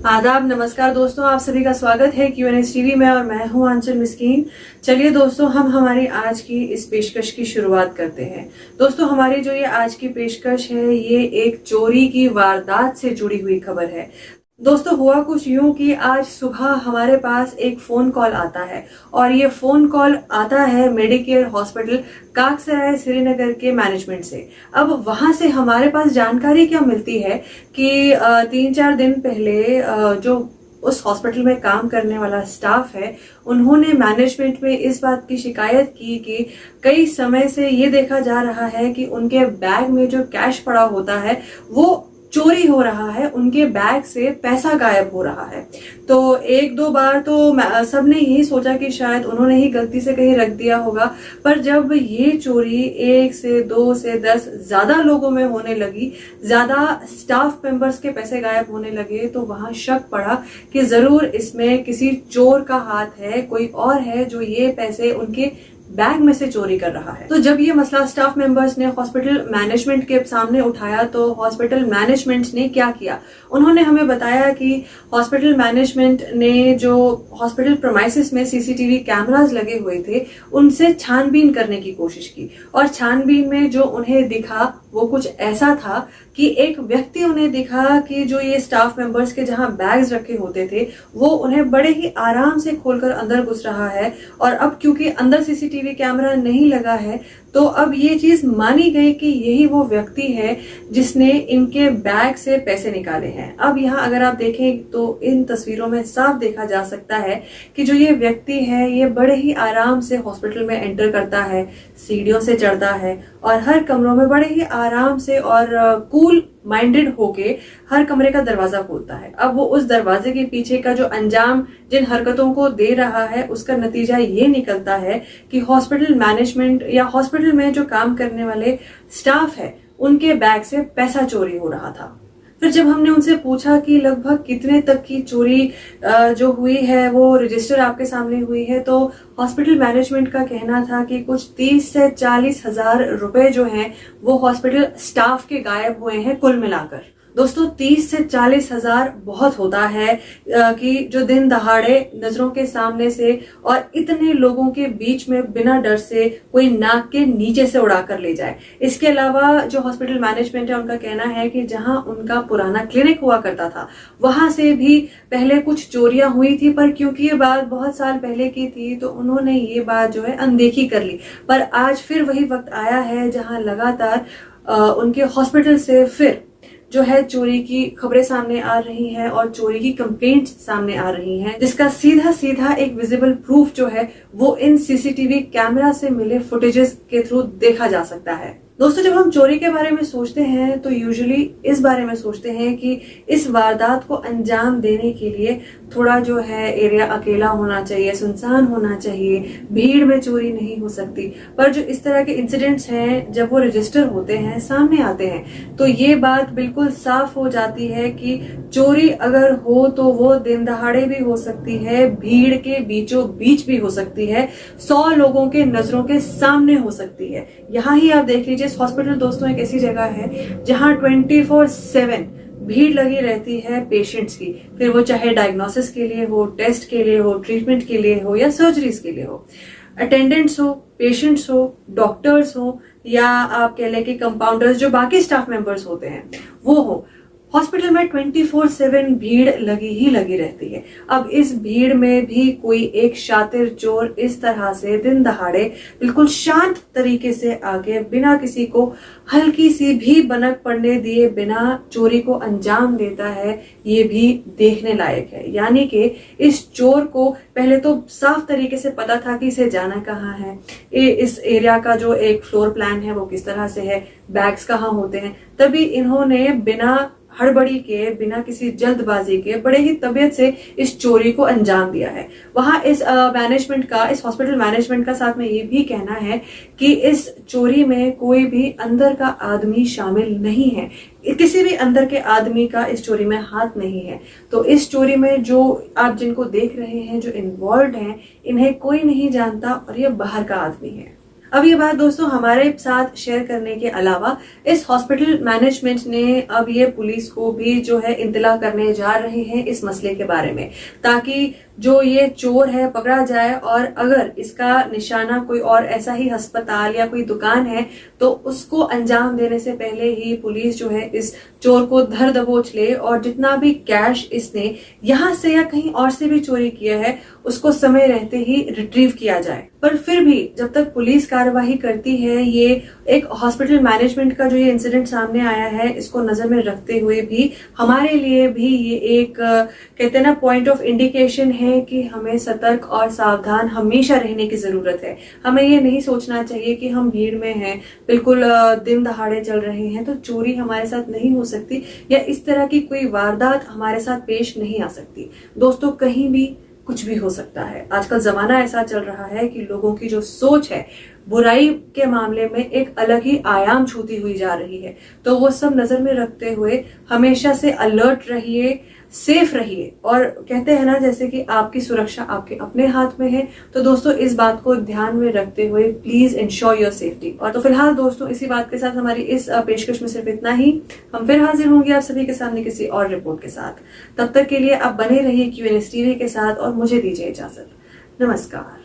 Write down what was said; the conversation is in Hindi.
आदाब, नमस्कार दोस्तों, आप सभी का स्वागत है क्यूएनएस टीवी में और मैं हूं आंचल मिस्कीन। चलिए दोस्तों, हम हमारी आज की इस पेशकश की शुरुआत करते हैं। दोस्तों, हमारी जो ये आज की पेशकश है ये एक चोरी की वारदात से जुड़ी हुई खबर है। दोस्तों, हुआ कुछ यूं कि आज सुबह हमारे पास एक फोन कॉल आता है और ये फोन कॉल आता है मेडिकेयर हॉस्पिटल काकसराय श्रीनगर के मैनेजमेंट से। अब वहां से हमारे पास जानकारी क्या मिलती है कि 3-4 दिन पहले जो उस हॉस्पिटल में काम करने वाला स्टाफ है उन्होंने मैनेजमेंट में इस बात की शिकायत की कि कई समय से ये देखा जा रहा है कि उनके बैग में जो कैश पड़ा होता है वो चोरी हो रहा है, उनके बैग से पैसा गायब हो रहा है। तो 1-2 बार तो सबने यही सोचा कि शायद उन्होंने ही गलती से कहीं रख दिया होगा, पर जब ये चोरी 1 से 2 से 10 ज्यादा लोगों में होने लगी, ज्यादा स्टाफ मेंबर्स के पैसे गायब होने लगे, तो वहां शक पड़ा कि जरूर इसमें किसी चोर का हाथ है, कोई और है जो ये पैसे उनके बैग में से चोरी कर रहा है। तो जब ये मसला स्टाफ मेंबर्स ने हॉस्पिटल मैनेजमेंट के सामने उठाया तो हॉस्पिटल मैनेजमेंट ने क्या किया, उन्होंने हमें बताया कि हॉस्पिटल मैनेजमेंट ने जो हॉस्पिटल प्रीमाइसेस में सीसीटीवी कैमरास लगे हुए थे उनसे छानबीन करने की कोशिश की और छानबीन में जो उन्हें दिखा वो कुछ ऐसा था कि एक व्यक्ति उन्हें दिखा कि जो ये स्टाफ मेंबर्स के जहां बैग्स रखे होते थे वो उन्हें बड़े ही आराम से खोलकर अंदर घुस रहा है। और अब क्योंकि अंदर सीसीटीवी कैमरा नहीं लगा है तो अब ये चीज मानी गई कि यही वो व्यक्ति है जिसने इनके बैग से पैसे निकाले हैं। अब यहाँ अगर आप देखें तो इन तस्वीरों में साफ देखा जा सकता है कि जो ये व्यक्ति है ये बड़े ही आराम से हॉस्पिटल में एंटर करता है, सीढ़ियों से चढ़ता है और हर कमरों में बड़े ही आराम से और कूल माइंडेड होके हर कमरे का दरवाजा खोलता है। अब वो उस दरवाजे के पीछे का जो अंजाम जिन हरकतों को दे रहा है उसका नतीजा ये निकलता है कि हॉस्पिटल मैनेजमेंट या हॉस्पिटल में जो काम करने वाले स्टाफ है उनके बैग से पैसा चोरी हो रहा था। फिर जब हमने उनसे पूछा कि लगभग कितने तक की चोरी जो हुई है वो रजिस्टर आपके सामने हुई है, तो हॉस्पिटल मैनेजमेंट का कहना था कि कुछ 30 से 40 हजार रुपए जो हैं वो हॉस्पिटल स्टाफ के गायब हुए हैं कुल मिलाकर। दोस्तों, 30 से 40 हजार बहुत होता है कि जो दिन दहाड़े नजरों के सामने से और इतने लोगों के बीच में बिना डर से कोई नाक के नीचे से उड़ा कर ले जाए। इसके अलावा जो हॉस्पिटल मैनेजमेंट है उनका कहना है कि जहां उनका पुराना क्लिनिक हुआ करता था वहां से भी पहले कुछ चोरियां हुई थी, पर क्योंकि ये बात बहुत साल पहले की थी तो उन्होंने ये बात जो है अनदेखी कर ली। पर आज फिर वही वक्त आया है जहां लगातार उनके हॉस्पिटल से फिर जो है चोरी की खबरें सामने आ रही हैं और चोरी की कंप्लेंट सामने आ रही हैं, जिसका सीधा सीधा एक विजिबल प्रूफ जो है वो इन सीसीटीवी कैमरा से मिले फुटेजेस के थ्रू देखा जा सकता है। दोस्तों, जब हम चोरी के बारे में सोचते हैं तो यूजुअली इस बारे में सोचते हैं कि इस वारदात को अंजाम देने के लिए थोड़ा जो है एरिया अकेला होना चाहिए, सुनसान होना चाहिए, भीड़ में चोरी नहीं हो सकती। पर जो इस तरह के इंसिडेंट्स हैं जब वो रजिस्टर होते हैं, सामने आते हैं, तो ये बात बिल्कुल साफ हो जाती है कि चोरी अगर हो तो वो दिन दहाड़े भी हो सकती है, भीड़ के बीचों बीच भी हो सकती है, 100 लोगों के नजरों के सामने हो सकती है। यहाँ ही आप देख लीजिए, हॉस्पिटल दोस्तों एक ऐसी जगह है जहां 24/7 भीड़ लगी रहती है पेशेंट्स की, फिर वो चाहे डायग्नोसिस के लिए हो, टेस्ट के लिए हो, ट्रीटमेंट के लिए हो या सर्जरीज के लिए हो। अटेंडेंट्स हो, पेशेंट्स हो, डॉक्टर्स हो या आप कह लें कि कंपाउंडर्स जो बाकी स्टाफ मेंबर्स होते हैं वो हो, हॉस्पिटल में 24/7 भीड़ लगी ही लगी रहती है। अब इस भीड़ में भी कोई एक शातिर चोर इस तरह से दिन दहाड़े बिल्कुल शांत तरीके से आगे बिना किसी को हल्की सी भी बनक पड़ने दिए बिना चोरी को अंजाम देता है, ये भी देखने लायक है। यानी कि इस चोर को पहले तो साफ तरीके से पता था कि इसे जाना कहाँ है, इस एरिया का जो एक फ्लोर प्लान है वो किस तरह से है, बैग्स कहाँ होते हैं, तभी इन्होंने बिना हड़बड़ी के, बिना किसी जल्दबाजी के, बड़े ही तबीयत से इस चोरी को अंजाम दिया है। वहां इस मैनेजमेंट का, इस हॉस्पिटल मैनेजमेंट का साथ में ये भी कहना है कि इस चोरी में कोई भी अंदर का आदमी शामिल नहीं है, किसी भी अंदर के आदमी का इस चोरी में हाथ नहीं है। तो इस चोरी में जो आप जिनको देख रहे हैं, जो इन्वॉल्व हैं, इन्हें कोई नहीं जानता और ये बाहर का आदमी है। अब ये बात दोस्तों हमारे साथ शेयर करने के अलावा इस हॉस्पिटल मैनेजमेंट ने अब ये पुलिस को भी जो है इत्तला करने जा रहे हैं इस मसले के बारे में, ताकि जो ये चोर है पकड़ा जाए और अगर इसका निशाना कोई और ऐसा ही अस्पताल या कोई दुकान है तो उसको अंजाम देने से पहले ही पुलिस जो है इस चोर को धर दबोच ले और जितना भी कैश इसने यहां से या कहीं और से भी चोरी किया है उसको समय रहते ही रिट्रीव किया जाए। पर फिर भी जब तक पुलिस कार्यवाही करती है, ये एक हॉस्पिटल मैनेजमेंट का जो ये इंसिडेंट सामने आया है इसको नजर में रखते हुए भी हमारे लिए भी ये एक कहते हैं ना पॉइंट ऑफ इंडिकेशन है कि हमें सतर्क और सावधान हमेशा रहने की जरूरत है। हमें ये नहीं सोचना चाहिए कि हम भीड़ में हैं, बिल्कुल दिन दहाड़े चल रहे हैं तो चोरी हमारे साथ नहीं हो सकती या इस तरह की कोई वारदात हमारे साथ पेश नहीं आ सकती। दोस्तों कहीं भी कुछ भी हो सकता है। आजकल जमाना ऐसा चल रहा है कि लोगों की जो सोच है बुराई के मामले में एक अलग ही आयाम छूती हुई जा रही है। तो वो सब नजर में रखते हुए हमेशा से अलर्ट रहिए, सेफ रहिए और कहते हैं ना जैसे कि आपकी सुरक्षा आपके अपने हाथ में है। तो दोस्तों इस बात को ध्यान में रखते हुए प्लीज इंश्योर योर सेफ्टी। और तो फिलहाल दोस्तों इसी बात के साथ हमारी इस पेशकश में सिर्फ इतना ही। हम फिर हाजिर होंगे आप सभी के सामने किसी और रिपोर्ट के साथ। तब तक के लिए आप बने रहिए QNS TV के साथ और मुझे दीजिए इजाजत। नमस्कार।